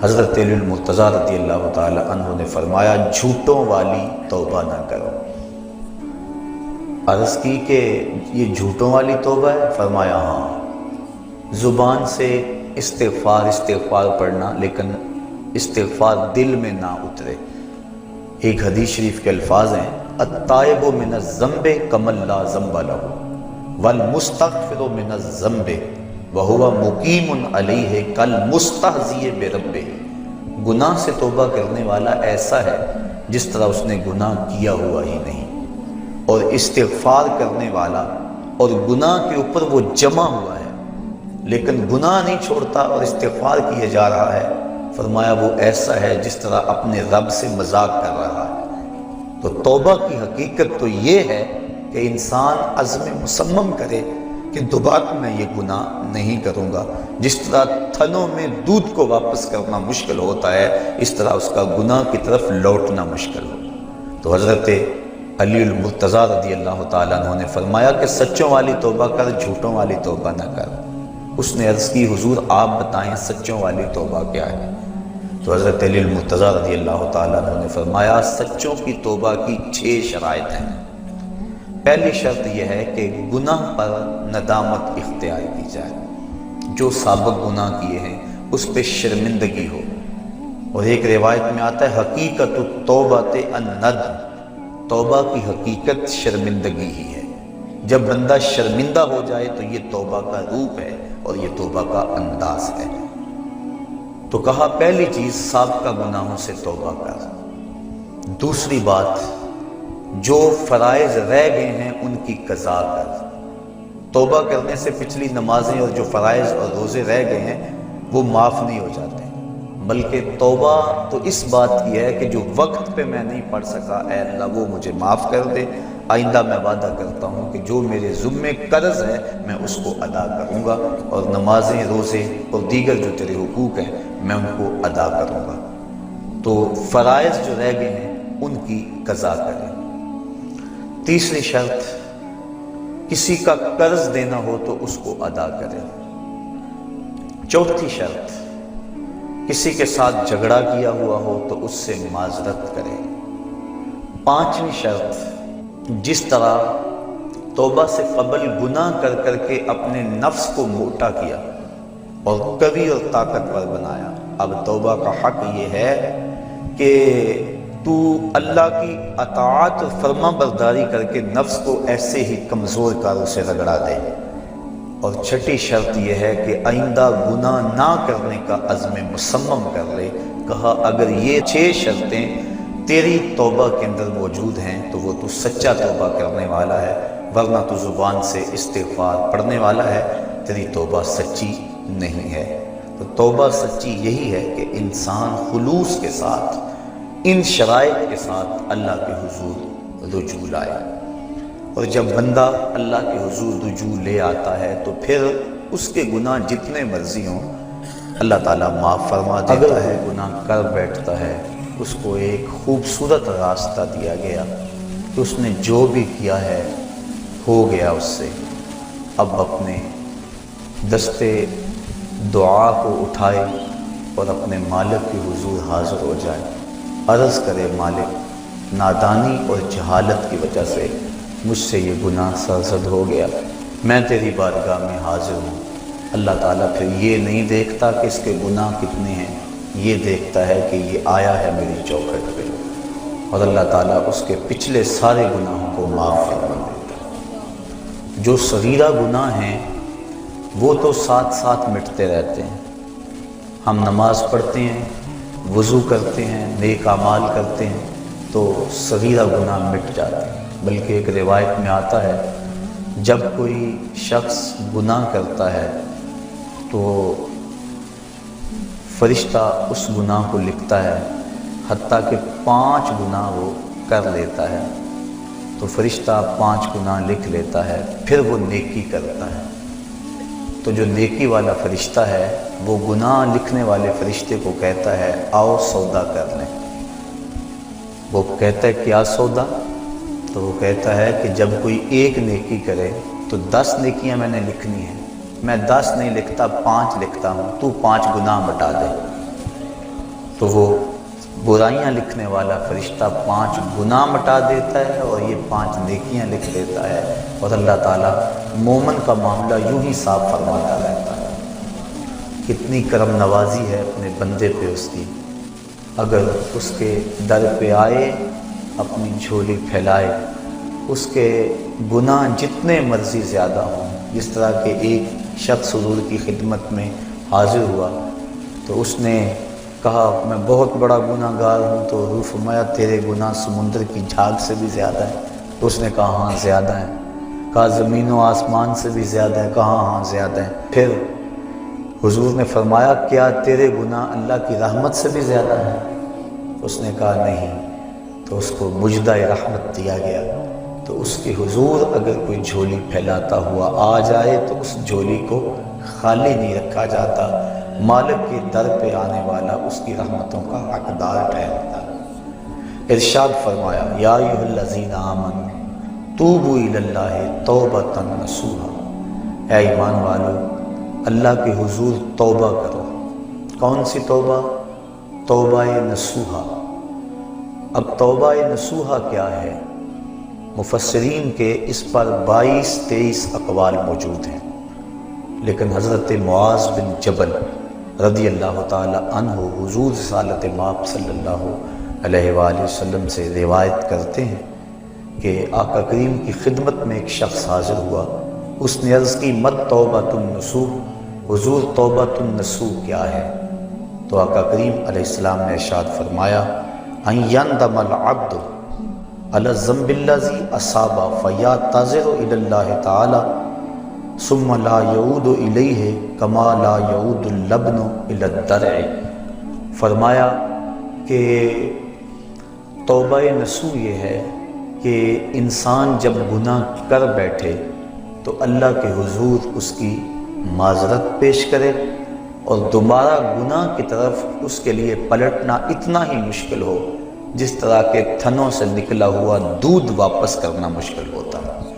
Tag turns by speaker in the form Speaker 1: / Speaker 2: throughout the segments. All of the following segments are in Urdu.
Speaker 1: حضرت علی المرتضیٰ رضی اللہ تعالی عنہ نے فرمایا جھوٹوں والی توبہ نہ کرو۔ عرض کی کہ یہ جھوٹوں والی توبہ ہے؟ فرمایا ہاں، زبان سے استغفار پڑھنا لیکن استغفار دل میں نہ اترے۔ ایک حدیث شریف کے الفاظ ہیں التائب من الذنب کمن لا ذنب لہ والمستغفر من الذنب وہو مقیم علیہ کالمستہزئ بربہ۔ گناہ سے توبہ کرنے والا ایسا ہے جس طرح اس نے گناہ کیا ہوا ہی نہیں، اور استغفار کرنے والا اور گناہ کے اوپر وہ جمع ہوا ہے لیکن گناہ نہیں چھوڑتا اور استغفار کیا جا رہا ہے، فرمایا وہ ایسا ہے جس طرح اپنے رب سے مذاق کر رہا ہے۔ تو توبہ کی حقیقت تو یہ ہے کہ انسان عزم مصمم کرے کہ دوبارہ میں یہ گناہ نہیں کروں گا۔ جس طرح تھنوں میں دودھ کو واپس کرنا مشکل ہوتا ہے، اس طرح اس کا گناہ کی طرف لوٹنا مشکل ہو۔ تو حضرت علی المرتضیٰ رضی اللہ تعالیٰ عنہ نے فرمایا کہ سچوں والی توبہ کر، جھوٹوں والی توبہ نہ کر۔ اس نے عرض کی حضور آپ بتائیں سچوں والی توبہ کیا ہے؟ تو حضرت علی المرتضیٰ رضی اللہ تعالیٰ عنہ نے فرمایا سچوں کی توبہ کی 6 شرائط ہیں۔ پہلی شرط یہ ہے کہ گناہ پر ندامت اختیار کی جائے، جو سابق گناہ کیے ہیں اس پہ شرمندگی ہو۔ اور ایک روایت میں آتا ہے حقیقت التوبۃ الندم، توبہ کی حقیقت شرمندگی ہی ہے۔ جب بندہ شرمندہ ہو جائے تو یہ توبہ کا روپ ہے اور یہ توبہ کا انداز ہے۔ تو کہا پہلی چیز سابقہ گناہوں سے توبہ کر۔ دوسری بات جو فرائض رہ گئے ہیں ان کی قضا کر۔ توبہ کرنے سے پچھلی نمازیں اور جو فرائض اور روزے رہ گئے ہیں وہ معاف نہیں ہو جاتے، بلکہ توبہ تو اس بات کی ہے کہ جو وقت پہ میں نہیں پڑھ سکا اے اللہ وہ مجھے معاف کر دے، آئندہ میں وعدہ کرتا ہوں کہ جو میرے ذمے قرض ہے میں اس کو ادا کروں گا، اور نمازیں روزے اور دیگر جو تیرے حقوق ہیں میں ان کو ادا کروں گا۔ تو فرائض جو رہ گئے ہیں ان کی قضا کریں۔ تیسری شرط کسی کا قرض دینا ہو تو اس کو ادا کریں۔ چوتھی شرط کسی کے ساتھ جھگڑا کیا ہوا ہو تو اس سے معذرت کریں۔ پانچویں شرط جس طرح توبہ سے قبل گناہ کر کر کے اپنے نفس کو موٹا کیا اور قوی اور طاقتور بنایا، اب توبہ کا حق یہ ہے کہ تو اللہ کی اطاعت اور فرما برداری کر کے نفس کو ایسے ہی کمزور کاروں سے رگڑا دے۔ اور چھٹی شرط یہ ہے کہ آئندہ گناہ نہ کرنے کا عزم مصمم کر لے۔ کہا اگر یہ 6 شرطیں تیری توبہ کے اندر موجود ہیں تو وہ تو سچا توبہ کرنے والا ہے، ورنہ تو زبان سے استغفار پڑھنے والا ہے، تیری توبہ سچی نہیں ہے۔ تو توبہ سچی یہی ہے کہ انسان خلوص کے ساتھ ان شرائط کے ساتھ اللہ کے حضور رجوع لائے، اور جب بندہ اللہ کے حضور رجوع لے آتا ہے تو پھر اس کے گناہ جتنے مرضی ہوں اللہ تعالیٰ معاف فرما دیتا ہے۔ گناہ کر بیٹھتا ہے اس کو ایک خوبصورت راستہ دیا گیا کہ اس نے جو بھی کیا ہے ہو گیا اس سے، اب اپنے دستے دعا کو اٹھائے اور اپنے مالک کے حضور حاضر ہو جائے، عرض کرے مالک نادانی اور جہالت کی وجہ سے مجھ سے یہ گناہ سرزد ہو گیا، میں تیری بارگاہ میں حاضر ہوں۔ اللہ تعالیٰ پھر یہ نہیں دیکھتا کہ اس کے گناہ کتنے ہیں، یہ دیکھتا ہے کہ یہ آیا ہے میری چوکھٹ پہ، اور اللہ تعالیٰ اس کے پچھلے سارے گناہوں کو معاف فرما دیتا ہے۔ جو صغیرہ گناہ ہیں وہ تو ساتھ ساتھ مٹتے رہتے ہیں۔ ہم نماز پڑھتے ہیں، وضو کرتے ہیں، نیک اعمال کرتے ہیں تو صغیرہ گناہ مٹ جاتے ہیں، بلکہ ایک روایت میں آتا ہے جب کوئی شخص گناہ کرتا ہے تو فرشتہ اس گناہ کو لکھتا ہے، حتیٰ کہ 5 گناہ وہ کر لیتا ہے تو فرشتہ 5 گناہ لکھ لیتا ہے، پھر وہ نیکی کرتا ہے تو جو نیکی والا فرشتہ ہے وہ گناہ لکھنے والے فرشتے کو کہتا ہے آؤ سودا کر لیں۔ وہ کہتا ہے کیا سودا؟ تو وہ کہتا ہے کہ جب کوئی ایک نیکی کرے تو 10 نیکیاں میں نے لکھنی ہیں، میں 10 نہیں لکھتا 5 لکھتا ہوں، تو 5 گناہ مٹا دے۔ تو وہ برائیاں لکھنے والا فرشتہ 5 گناہ مٹا دیتا ہے اور یہ 5 نیکیاں لکھ دیتا ہے، اور اللہ تعالیٰ مومن کا معاملہ یوں ہی صاف فرماتا رہتا ہے۔ کتنی کرم نوازی ہے اپنے بندے پہ اس کی، اگر اس کے در پہ آئے اپنی جھولی پھیلائے، اس کے گناہ جتنے مرضی زیادہ ہوں، جس طرح کہ ایک شخص حضور کی خدمت میں حاضر ہوا تو اس نے کہا میں بہت بڑا گناہ گار ہوں، تو حضور فرمایا تیرے گناہ سمندر کی جھاگ سے بھی زیادہ ہیں؟ تو اس نے کہا ہاں زیادہ ہیں۔ کہا زمین و آسمان سے بھی زیادہ ہیں؟ کہا ہاں زیادہ ہیں۔ پھر حضور نے فرمایا کیا تیرے گناہ اللہ کی رحمت سے بھی زیادہ ہیں؟ اس نے کہا نہیں۔ تو اس کو مجدہ رحمت دیا گیا۔ تو اس کے حضور اگر کوئی جھولی پھیلاتا ہوا آ جائے تو اس جھولی کو خالی نہیں رکھا جاتا، مالک کے در پہ آنے والا اس کی رحمتوں کا حقدار ٹھہرتا۔ ارشاد فرمایا یا ایھا الذین آمنوا توبوا الی اللہ توبۃ نصوحا، اے ایمان والو اللہ کے حضور توبہ کرو۔ کون سی توبہ؟ توبہ نصوحا۔ اب توبہ نصوحا کیا ہے؟ مفسرین کے اس پر 22-23 اقوال موجود ہیں، لیکن حضرت معاذ بن جبل رضی اللہ تعالی عنہ حضور رسالت مآب صلی اللہ علیہ وآلہ وسلم سے روایت کرتے ہیں کہ آقا کریم کی خدمت میں ایک شخص حاضر ہوا، اس نے عرض کی مت توبۃ النصوح، حضور توبۃ النصوح کیا ہے؟ تو آقا کریم علیہ السلام نے ارشاد فرمایا ان یندم العبد علی الذنب الذی اصاب فیعتذر الی اللہ تعالی ثم لا یعود الیہ کما لا یعود اللبن الی الدرع۔ فرمایا کہ توبہ نصوح یہ ہے کہ انسان جب گناہ کر بیٹھے تو اللہ کے حضور اس کی معذرت پیش کرے، اور دوبارہ گناہ کی طرف اس کے لیے پلٹنا اتنا ہی مشکل ہو جس طرح کے تھنوں سے نکلا ہوا دودھ واپس کرنا مشکل ہوتا ہے۔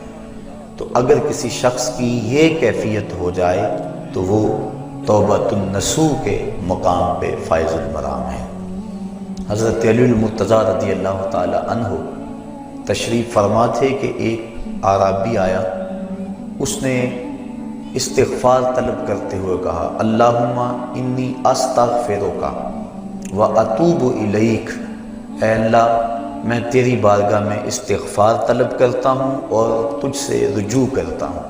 Speaker 1: تو اگر کسی شخص کی یہ کیفیت ہو جائے تو وہ توبۃ النصوح کے مقام پہ فائز المرام ہے۔ حضرت علی المرتضیٰ رضی اللہ تعالی عنہ تشریف فرما تھے کہ ایک اعرابی آیا، اس نے استغفار طلب کرتے ہوئے کہا اللہم انی استغفرک و اتوب الیک، اے اللہ میں تیری بارگاہ میں استغفار طلب کرتا ہوں اور تجھ سے رجوع کرتا ہوں۔